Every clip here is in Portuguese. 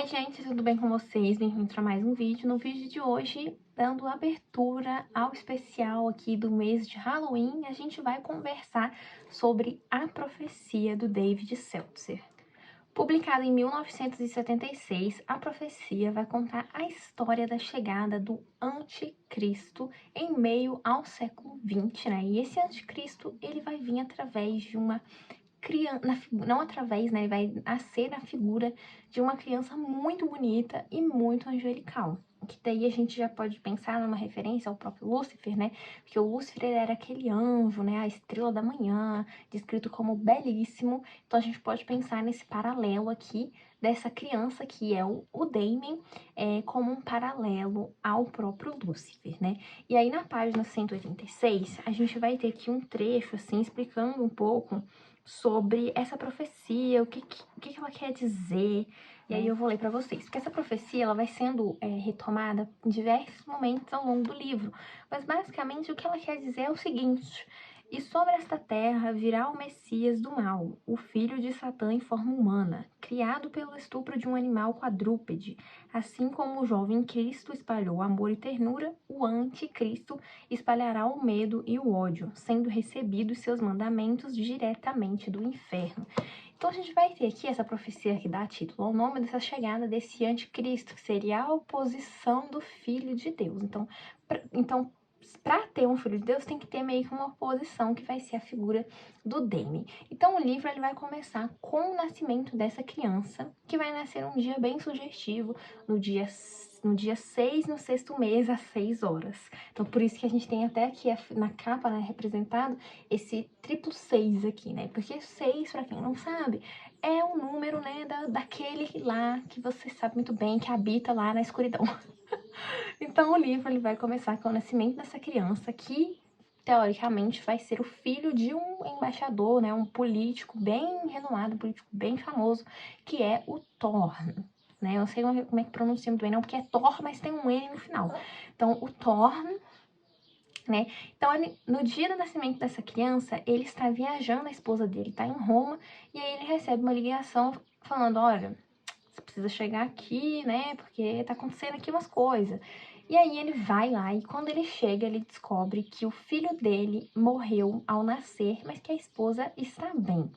gente, tudo bem com vocês? Bem-vindos para mais um vídeo. No vídeo de hoje, dando abertura ao especial aqui do mês de Halloween, a gente vai conversar sobre A Profecia do David Seltzer. Publicada em 1976, A Profecia vai contar a história da chegada do Anticristo em meio ao século XX, né? E esse Anticristo, ele vai vir através de uma criança, não através, né, ele vai nascer na figura de uma criança muito bonita e muito angelical. Que daí a gente já pode pensar numa referência ao próprio Lúcifer, né? Porque o Lúcifer ele era aquele anjo, né? A estrela da manhã, descrito como belíssimo. Então a gente pode pensar nesse paralelo aqui dessa criança que é o Damien, como um paralelo ao próprio Lúcifer, né? E aí na página 186, a gente vai ter aqui um trecho, assim, explicando um pouco sobre essa profecia, o que ela quer dizer. E aí eu vou ler para vocês, porque essa profecia ela vai sendo retomada em diversos momentos ao longo do livro. Mas basicamente o que ela quer dizer é o seguinte: e sobre esta terra virá o Messias do mal, o filho de Satã em forma humana, criado pelo estupro de um animal quadrúpede. Assim como o jovem Cristo espalhou amor e ternura, o anticristo espalhará o medo e o ódio, sendo recebidos seus mandamentos diretamente do inferno. Então a gente vai ter aqui essa profecia que dá título ao nome dessa chegada desse anticristo, que seria a oposição do Filho de Deus. Então, para ter um Filho de Deus, tem que ter meio que uma oposição, que vai ser a figura do Damien. Então o livro ele vai começar com o nascimento dessa criança, que vai nascer um dia bem sugestivo, no dia 6, no sexto mês, às 6 horas. Então, por isso que a gente tem até aqui na capa, né, representado esse triplo 6 aqui, né? Porque 6, pra quem não sabe, é o número, né, daquele lá que você sabe muito bem, que habita lá na escuridão. Então, o livro ele vai começar com o nascimento dessa criança que, teoricamente, vai ser o filho de um embaixador, né, um político bem renomado, um político bem famoso, que é o Thorne. Né? Eu não sei como é que pronuncia muito bem, não, porque é Thor, mas tem um N no final. Então, o Thorne, né? Então, no dia do nascimento dessa criança, ele está viajando, a esposa dele está em Roma, e aí ele recebe uma ligação falando: olha, você precisa chegar aqui, né? Porque tá acontecendo aqui umas coisas. E aí ele vai lá e quando ele chega, ele descobre que o filho dele morreu ao nascer, mas que a esposa está bem.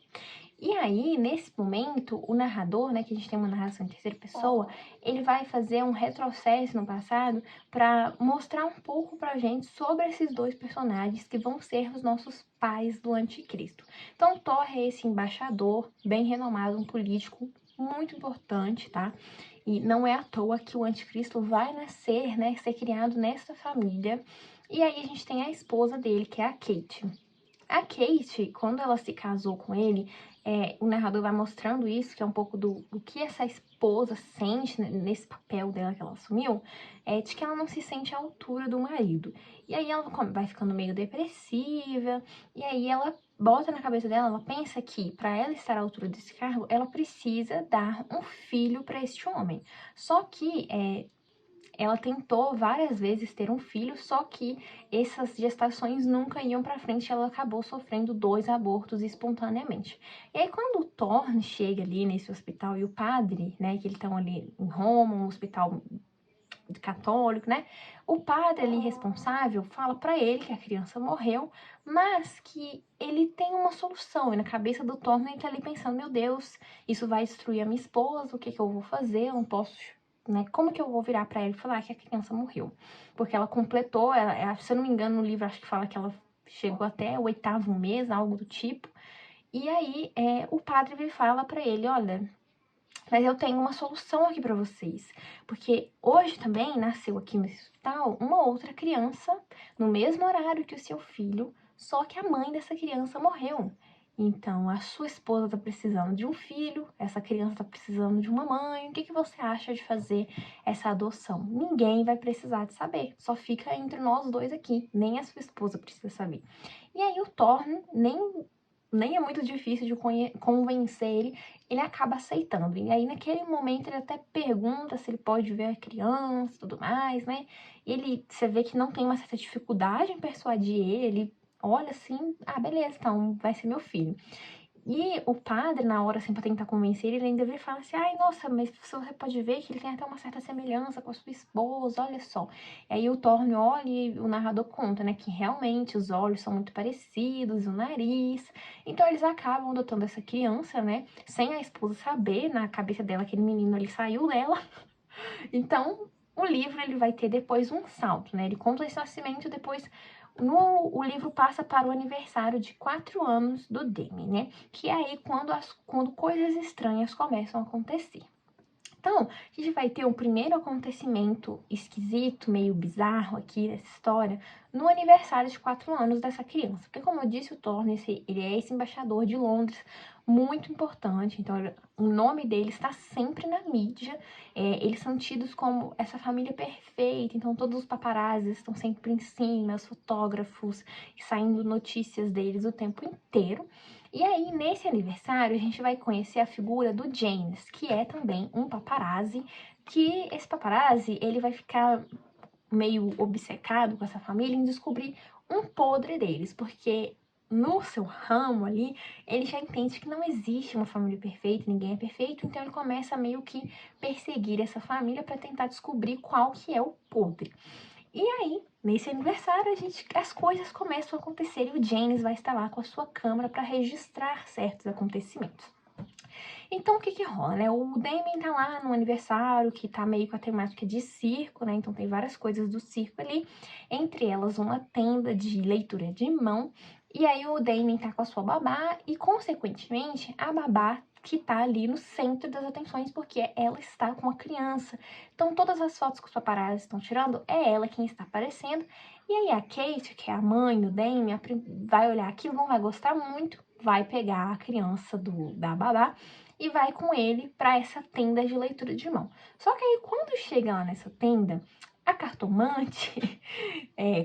E aí, nesse momento, o narrador, né, que a gente tem uma narração em terceira pessoa, ele vai fazer um retrocesso no passado para mostrar um pouco pra gente sobre esses dois personagens que vão ser os nossos pais do anticristo. Então, Thor é esse embaixador bem renomado, um político muito importante, tá? E não é à toa que o anticristo vai nascer, né, ser criado nessa família. E aí a gente tem a esposa dele, que é a Kate. A Kate, quando ela se casou com ele, o narrador vai mostrando isso, que é um pouco do que essa esposa sente nesse papel dela que ela assumiu, de que ela não se sente à altura do marido. E aí ela vai ficando meio depressiva, e aí ela bota na cabeça dela, ela pensa que para ela estar à altura desse cargo, ela precisa dar um filho para este homem. Só que ela tentou várias vezes ter um filho, só que essas gestações nunca iam pra frente, ela acabou sofrendo 2 abortos espontaneamente. E aí quando o Thorne chega ali nesse hospital e o padre, né, que eles estão ali em Roma, um hospital católico, né, o padre ali responsável fala pra ele que a criança morreu, mas que ele tem uma solução. E na cabeça do Thorne ele tá ali pensando: meu Deus, isso vai destruir a minha esposa, o que que eu vou fazer? Eu não posso, né? Como que eu vou virar pra ele e falar que a criança morreu? Porque ela completou, se eu não me engano, no livro acho que fala que ela chegou até o 8º mês, algo do tipo. E aí o padre fala pra ele: olha, mas eu tenho uma solução aqui pra vocês. Porque hoje também nasceu aqui no hospital uma outra criança, no mesmo horário que o seu filho, só que a mãe dessa criança morreu. Então, a sua esposa tá precisando de um filho, essa criança tá precisando de uma mãe. O que que você acha de fazer essa adoção? Ninguém vai precisar de saber, só fica entre nós dois aqui, nem a sua esposa precisa saber. E aí o Thorne nem é muito difícil de convencer ele acaba aceitando. E aí, naquele momento, ele até pergunta se ele pode ver a criança e tudo mais, né? E você vê que não tem uma certa dificuldade em persuadir ele olha assim: ah, beleza, então vai ser meu filho. E o padre, na hora, assim, pra tentar convencer ele ainda vira e fala assim, ai, nossa, mas você pode ver que ele tem até uma certa semelhança com a sua esposa, olha só. E aí o Thorne olha e o narrador conta, né, que realmente os olhos são muito parecidos, o nariz. Então eles acabam adotando essa criança, né, sem a esposa saber, na cabeça dela, aquele menino ali saiu dela. Então, o livro ele vai ter depois um salto, né? Ele conta esse nascimento e depois o livro passa para o aniversário de 4 anos do Demi, né? Que é aí quando coisas estranhas começam a acontecer. Então, a gente vai ter um primeiro acontecimento esquisito, meio bizarro aqui nessa história, no aniversário de 4 anos dessa criança. Porque, como eu disse, o Thorne, ele é esse embaixador de Londres, muito importante. Então, o nome dele está sempre na mídia. Eles são tidos como essa família perfeita. Então, todos os paparazzis estão sempre em cima, os fotógrafos, saindo notícias deles o tempo inteiro. E aí, nesse aniversário, a gente vai conhecer a figura do James, que é também um paparazzi, que esse paparazzi, ele vai ficar meio obcecado com essa família em descobrir um podre deles, porque no seu ramo ali, ele já entende que não existe uma família perfeita, ninguém é perfeito, então ele começa a meio que perseguir essa família para tentar descobrir qual que é o podre. E aí, nesse aniversário, as coisas começam a acontecer e o James vai estar lá com a sua câmera para registrar certos acontecimentos. Então, o que que rola, né? O Damien tá lá no aniversário, que tá meio com a temática de circo, né? Então, tem várias coisas do circo ali, entre elas uma tenda de leitura de mão. E aí, o Damien tá com a sua babá e, consequentemente, a babá que tá ali no centro das atenções, porque ela está com a criança. Então, todas as fotos que os paparazzi estão tirando, é ela quem está aparecendo. E aí, a Kate, que é a mãe do Damien, vai olhar aquilo, não vai gostar muito, vai pegar a criança da babá e vai com ele para essa tenda de leitura de mão. Só que aí, quando chega lá nessa tenda, a cartomante,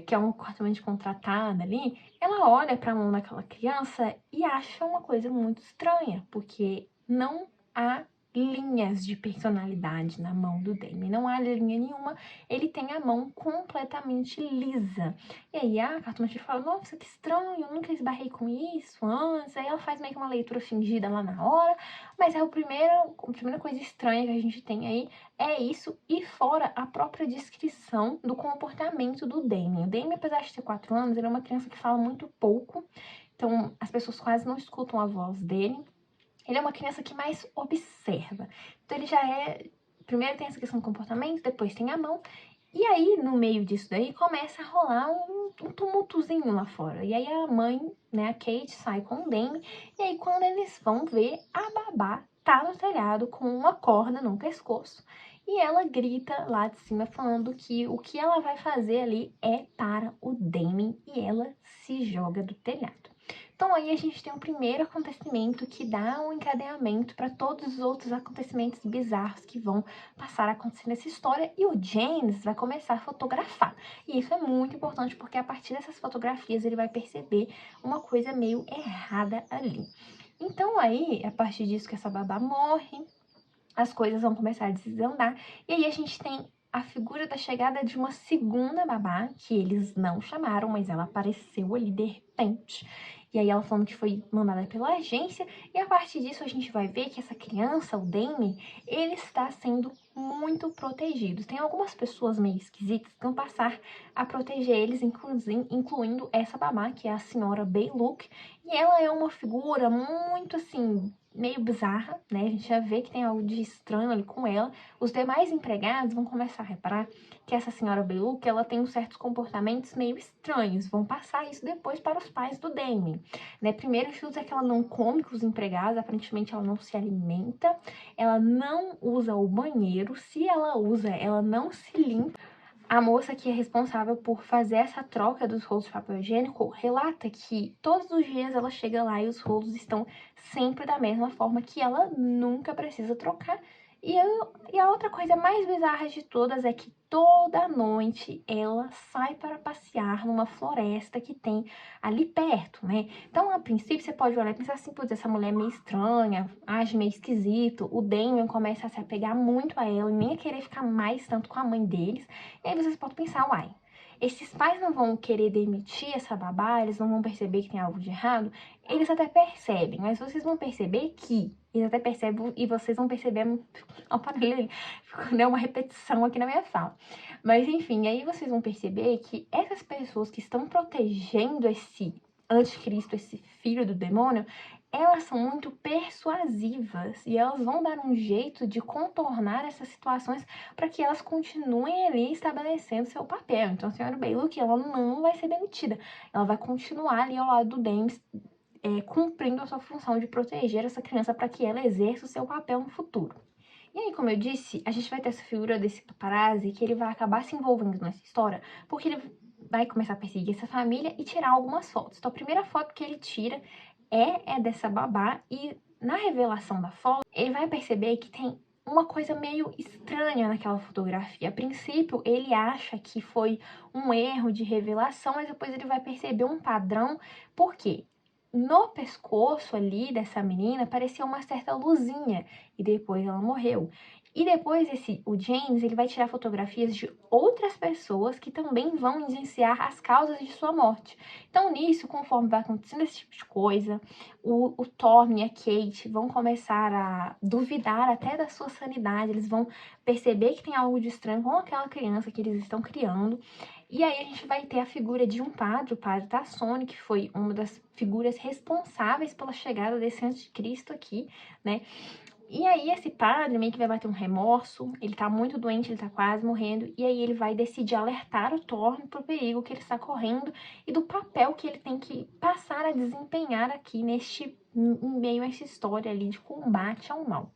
que é uma cartomante contratada ali, ela olha para a mão daquela criança e acha uma coisa muito estranha, porque não há linhas de personalidade na mão do Damien, não há linha nenhuma, ele tem a mão completamente lisa. E aí a cartomante fala, nossa, que estranho, eu nunca esbarrei com isso antes. Aí ela faz meio que uma leitura fingida lá na hora, mas a primeira coisa estranha que a gente tem aí é isso, e fora a própria descrição do comportamento do Damien. O Damien, apesar de ter 4 anos, ele é uma criança que fala muito pouco, então as pessoas quase não escutam a voz dele. Ele é uma criança que mais observa. Então ele já é... Primeiro tem essa questão do comportamento, depois tem a mão. E aí, no meio disso daí, começa a rolar um tumultozinho lá fora. E aí a mãe, né, a Kate, sai com o Damien. E aí, quando eles vão ver, a babá tá no telhado com uma corda no pescoço. E ela grita lá de cima, falando que o que ela vai fazer ali é para o Damien. E ela se joga do telhado. Então aí a gente tem o primeiro acontecimento que dá um encadeamento para todos os outros acontecimentos bizarros que vão passar a acontecer nessa história, e o James vai começar a fotografar. E isso é muito importante porque a partir dessas fotografias ele vai perceber uma coisa meio errada ali. Então aí, a partir disso que essa babá morre, as coisas vão começar a desandar, e aí a gente tem a figura da chegada de uma segunda babá, que eles não chamaram, mas ela apareceu ali de repente. E aí ela falando que foi mandada pela agência, e a partir disso a gente vai ver que essa criança, o Damien, ele está sendo muito protegido. Tem algumas pessoas meio esquisitas que vão passar a proteger eles, incluindo essa babá, que é a senhora Baylock, e ela é uma figura muito assim, meio bizarra, né? A gente já vê que tem algo de estranho ali com ela. Os demais empregados vão começar a reparar que essa senhora Baylock, ela tem certos comportamentos meio estranhos. Vão passar isso depois para os pais do Damien, né? Primeiro de tudo é que ela não come com os empregados, aparentemente ela não se alimenta, ela não usa o banheiro, se ela usa, ela não se limpa. A moça que é responsável por fazer essa troca dos rolos de papel higiênico relata que todos os dias ela chega lá e os rolos estão sempre da mesma forma, que ela nunca precisa trocar. E a outra coisa mais bizarra de todas é que toda noite ela sai para passear numa floresta que tem ali perto, né? Então, a princípio, você pode olhar e pensar assim, putz, essa mulher é meio estranha, age meio esquisito. O Damien começa a se apegar muito a ela, nem a querer ficar mais tanto com a mãe deles. E aí vocês podem pensar, uai, esses pais não vão querer demitir essa babá, eles não vão perceber que tem algo de errado, eles até percebem, mas vocês vão perceber que, eles até percebem e vocês vão perceber, ao paralelo, né, uma repetição aqui na minha fala. Mas enfim, aí vocês vão perceber que essas pessoas que estão protegendo esse anticristo, esse filho do demônio, elas são muito persuasivas e elas vão dar um jeito de contornar essas situações para que elas continuem ali estabelecendo seu papel. Então, a senhora Baylock, ela não vai ser demitida, ela vai continuar ali ao lado do James, cumprindo a sua função de proteger essa criança para que ela exerça o seu papel no futuro. E aí, como eu disse, a gente vai ter essa figura desse paparazzi que ele vai acabar se envolvendo nessa história, porque ele vai começar a perseguir essa família e tirar algumas fotos. Então, a primeira foto que ele tira é dessa babá e na revelação da foto, ele vai perceber que tem uma coisa meio estranha naquela fotografia. A princípio, ele acha que foi um erro de revelação, mas depois ele vai perceber um padrão. Por quê? No pescoço ali dessa menina parecia uma certa luzinha e depois ela morreu. E depois o James, ele vai tirar fotografias de outras pessoas que também vão indiciar as causas de sua morte. Então nisso, conforme vai acontecendo esse tipo de coisa, o Thorne e a Kate vão começar a duvidar até da sua sanidade, eles vão perceber que tem algo de estranho com aquela criança que eles estão criando. E aí a gente vai ter a figura de um padre, o padre Tassone, que foi uma das figuras responsáveis pela chegada desse anticristo aqui, né? E aí esse padre meio que vai bater um remorso, ele tá muito doente, ele tá quase morrendo, e aí ele vai decidir alertar o Thorne pro perigo que ele está correndo e do papel que ele tem que passar a desempenhar aqui em meio a essa história ali de combate ao mal.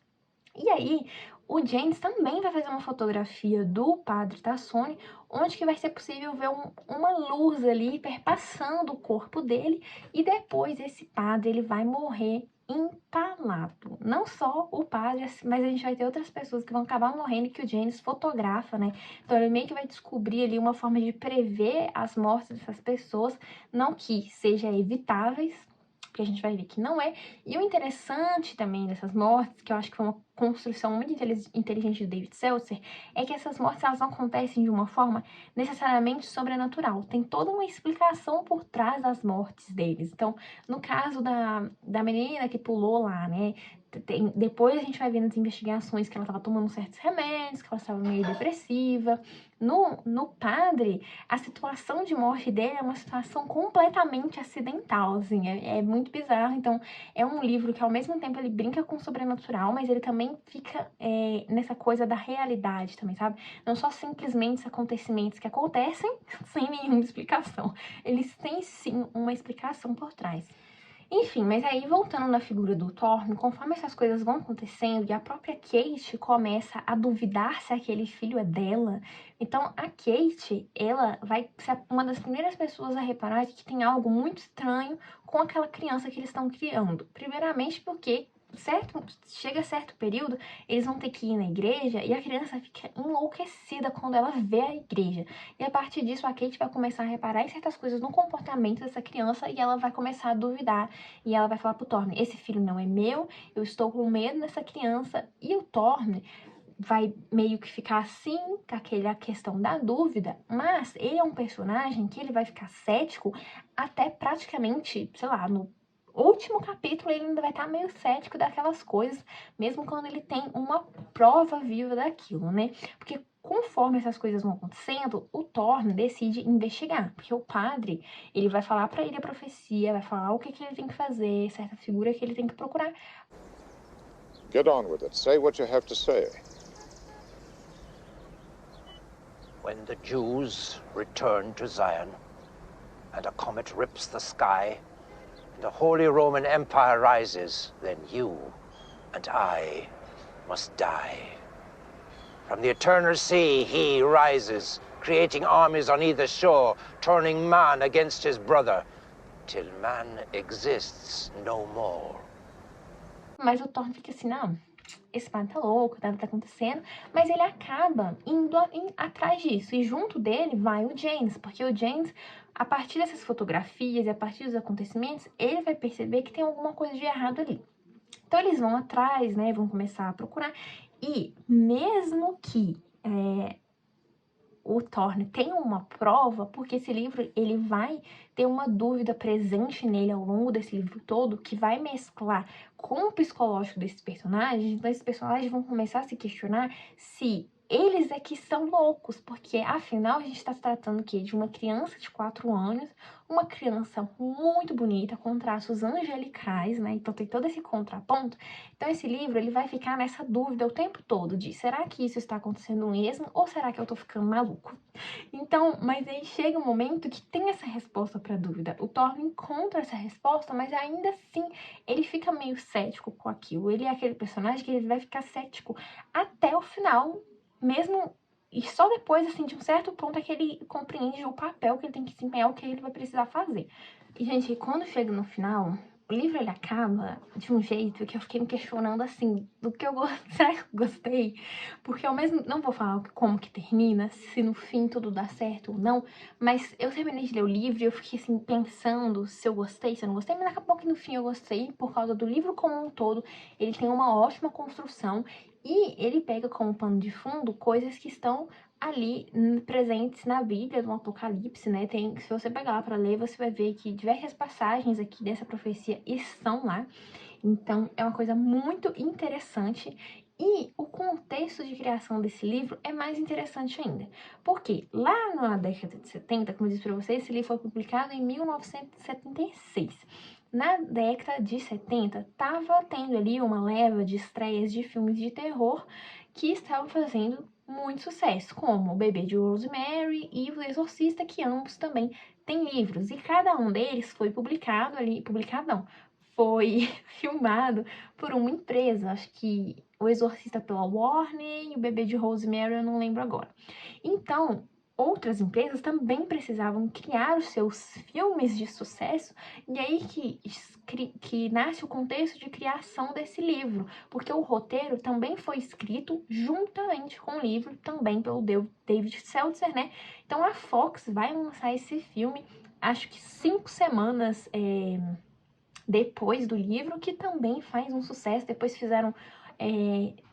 E aí, o James também vai fazer uma fotografia do padre Tassone, onde que vai ser possível ver uma luz ali perpassando o corpo dele, e depois esse padre ele vai morrer empalado. Não só o padre, mas a gente vai ter outras pessoas que vão acabar morrendo e que o James fotografa, né? Então ele meio que vai descobrir ali uma forma de prever as mortes dessas pessoas, não que sejam evitáveis, porque a gente vai ver que não é. E o interessante também dessas mortes, que eu acho que foi uma construção muito inteligente do David Seltzer, é que essas mortes elas não acontecem de uma forma necessariamente sobrenatural. Tem toda uma explicação por trás das mortes deles. Então, no caso da menina que pulou lá, né? Depois a gente vai ver nas investigações que ela estava tomando certos remédios, que ela estava meio depressiva. No padre, a situação de morte dele é uma situação completamente acidental, assim, é muito bizarro. Então, é um livro que ao mesmo tempo ele brinca com o sobrenatural, mas ele também fica nessa coisa da realidade também, sabe? Não só simplesmente os acontecimentos que acontecem sem nenhuma explicação. Eles têm sim uma explicação por trás. Enfim, mas aí voltando na figura do Thorne, conforme essas coisas vão acontecendo e a própria Kate começa a duvidar se aquele filho é dela, então a Kate, ela vai ser uma das primeiras pessoas a reparar que tem algo muito estranho com aquela criança que eles estão criando. Primeiramente porque chega certo período, eles vão ter que ir na igreja e a criança fica enlouquecida quando ela vê a igreja. E a partir disso, a Kate vai começar a reparar em certas coisas no comportamento dessa criança e ela vai começar a duvidar. E ela vai falar pro Thorne, esse filho não é meu, eu estou com medo dessa criança. E o Thorne vai meio que ficar assim, com aquela questão da dúvida, mas ele é um personagem que ele vai ficar cético até praticamente, sei lá, no último capítulo ele ainda vai estar meio cético daquelas coisas, mesmo quando ele tem uma prova viva daquilo, né? Porque conforme essas coisas vão acontecendo, o Thorne decide investigar, porque o padre, ele vai falar pra ele a profecia, vai falar o que ele tem que fazer, certa figura que ele tem que procurar. Get on with it. Say what you have to say. When the Jews return to Zion, and a comet rips the sky, the Holy Roman Empire rises, then you and I must die. From the eternal sea he rises, creating armies on either shore, turning man against his brother, till man exists no more. Mas o Thorne fica assim, não, esse padre tá louco, nada tá acontecendo, mas ele acaba indo atrás disso, e junto dele vai o James, porque o James, a partir dessas fotografias e a partir dos acontecimentos, ele vai perceber que tem alguma coisa de errado ali. Então eles vão atrás, né, vão começar a procurar, e mesmo que o Thorne tem uma prova, porque esse livro, ele vai ter uma dúvida presente nele ao longo desse livro todo, que vai mesclar com o psicológico desses personagens. Então esses personagens vão começar a se questionar se eles é que são loucos, porque afinal a gente está se tratando aqui de uma criança de 4 anos, uma criança muito bonita, com traços angelicais, né? Então tem todo esse contraponto. Então esse livro, ele vai ficar nessa dúvida o tempo todo de, será que isso está acontecendo mesmo ou será que eu tô ficando maluco? Então, mas aí chega um momento que tem essa resposta para a dúvida. O Thorne encontra essa resposta, mas ainda assim ele fica meio cético com aquilo. Ele é aquele personagem que ele vai ficar cético até o final, mesmo, e só depois, assim, de um certo ponto é que ele compreende o papel que ele tem que desempenhar, o que ele vai precisar fazer. E, gente, quando chega no final, o livro, ele acaba de um jeito que eu fiquei me questionando, assim, do que eu gostei, será que eu gostei? Porque eu mesmo, não vou falar como que termina, se no fim tudo dá certo ou não, mas eu terminei de ler o livro e eu fiquei, assim, pensando se eu gostei, se eu não gostei, mas acabou que no fim eu gostei, por causa do livro como um todo. Ele tem uma ótima construção e ele pega como pano de fundo coisas que estão ali presentes na Bíblia, no Apocalipse, né? Se você pegar lá para ler, você vai ver que diversas passagens aqui dessa profecia estão lá. Então, é uma coisa muito interessante. E o contexto de criação desse livro é mais interessante ainda. Porque lá na década de 70, como eu disse para vocês, esse livro foi publicado em 1976. Na década de 70, estava tendo ali uma leva de estreias de filmes de terror que estavam fazendo muito sucesso, como O Bebê de Rosemary e O Exorcista, que ambos também têm livros. E cada um deles foi publicado ali, publicado não, foi filmado por uma empresa, acho que O Exorcista pela Warner e O Bebê de Rosemary eu não lembro agora. Então, outras empresas também precisavam criar os seus filmes de sucesso, e aí que nasce o contexto de criação desse livro, porque o roteiro também foi escrito juntamente com o livro, também pelo David Seltzer, né? Então a Fox vai lançar esse filme, acho que 5 semanas depois do livro, que também faz um sucesso. Depois fizeram,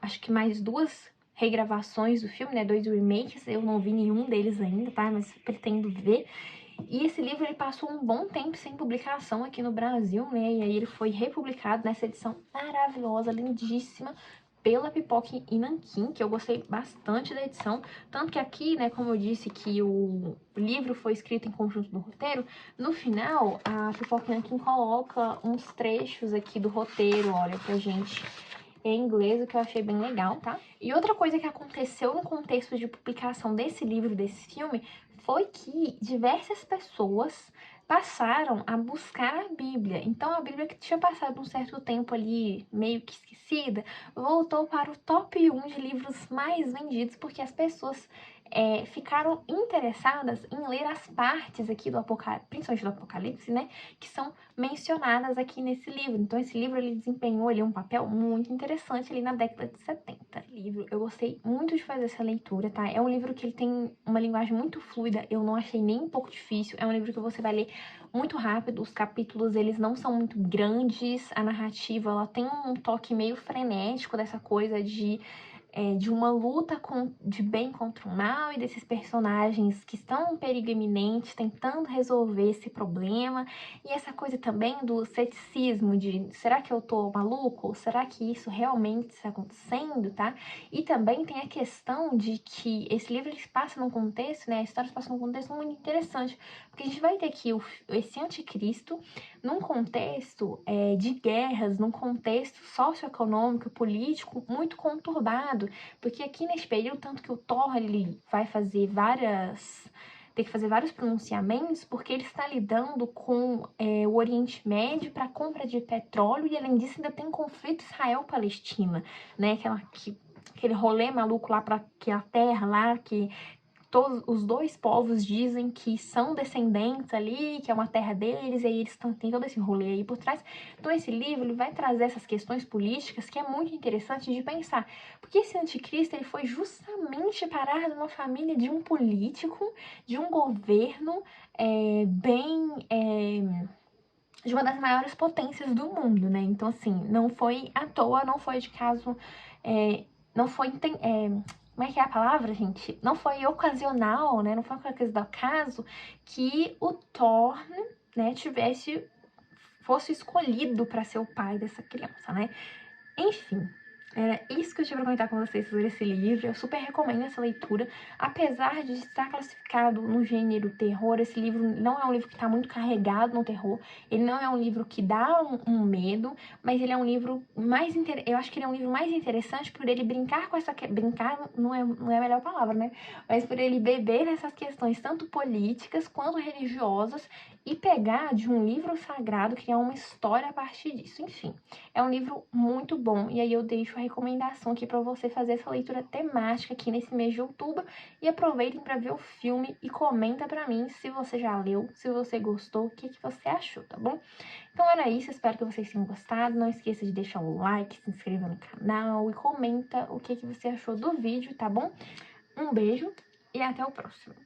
acho que mais 2 regravações do filme, né, 2 remakes, eu não vi nenhum deles ainda, tá, mas pretendo ver. E esse livro, ele passou um bom tempo sem publicação aqui no Brasil, né, e aí ele foi republicado nessa edição maravilhosa, lindíssima, pela Pipoca e Nanquim, que eu gostei bastante da edição, tanto que aqui, né, como eu disse que o livro foi escrito em conjunto do roteiro, no final, a Pipoca e Nanquim coloca uns trechos aqui do roteiro, olha, pra gente, em inglês, o que eu achei bem legal, tá? E outra coisa que aconteceu no contexto de publicação desse livro, desse filme, foi que diversas pessoas passaram a buscar a Bíblia. Então, a Bíblia, que tinha passado um certo tempo ali, meio que esquecida, voltou para o top 1 de livros mais vendidos, porque as pessoas ficaram interessadas em ler as partes aqui do Apocalipse, principalmente do Apocalipse, né, que são mencionadas aqui nesse livro. Então, esse livro, ele desempenhou ali um papel muito interessante ali na década de 70. Livro, eu gostei muito de fazer essa leitura, tá? É um livro que ele tem uma linguagem muito fluida, eu não achei nem um pouco difícil. É um livro que você vai ler muito rápido, os capítulos, eles não são muito grandes, a narrativa, ela tem um toque meio frenético dessa coisa de uma luta de bem contra o mal e desses personagens que estão em perigo iminente, tentando resolver esse problema. E essa coisa também do ceticismo de, será que eu tô maluco? Será que isso realmente está acontecendo, tá? E também tem a questão de que esse livro ele passa num contexto, né? A história se passa num contexto muito interessante, porque a gente vai ter aqui esse anticristo num contexto de guerras, num contexto socioeconômico, político muito conturbado, porque aqui nesse período, tanto que o Thor ele vai fazer tem que fazer vários pronunciamentos, porque ele está lidando com o Oriente Médio para compra de petróleo, e além disso ainda tem conflito Israel-Palestina, né? Aquele rolê maluco lá para que a terra lá, que todos os dois povos dizem que são descendentes ali, que é uma terra deles, e aí eles têm todo esse rolê aí por trás. Então esse livro ele vai trazer essas questões políticas que é muito interessante de pensar, porque esse anticristo ele foi justamente parar numa família de um político, de um governo de uma das maiores potências do mundo, né? Então assim, não foi à toa, não foi de caso, não foi como é que é a palavra, gente? Não foi ocasional, né? Não foi uma coisa do acaso que o Thor, né, fosse escolhido para ser o pai dessa criança, né? Enfim, era isso que eu tinha pra comentar com vocês sobre esse livro. Eu super recomendo essa leitura. Apesar de estar classificado no gênero terror, esse livro não é um livro que está muito carregado no terror. Ele não é um livro que dá um medo, mas ele é um livro mais... Eu acho que ele é um livro mais interessante por ele brincar com essa... Brincar não é a melhor palavra, né? Mas por ele beber nessas questões tanto políticas quanto religiosas e pegar de um livro sagrado, criar uma história a partir disso. Enfim, é um livro muito bom. E aí eu deixo a recomendação aqui para você fazer essa leitura temática aqui nesse mês de outubro. E aproveitem para ver o filme e comenta para mim se você já leu, se você gostou, o que você achou, tá bom? Então era isso, espero que vocês tenham gostado. Não esqueça de deixar um like, se inscrever no canal e comenta o que você achou do vídeo, tá bom? Um beijo e até o próximo.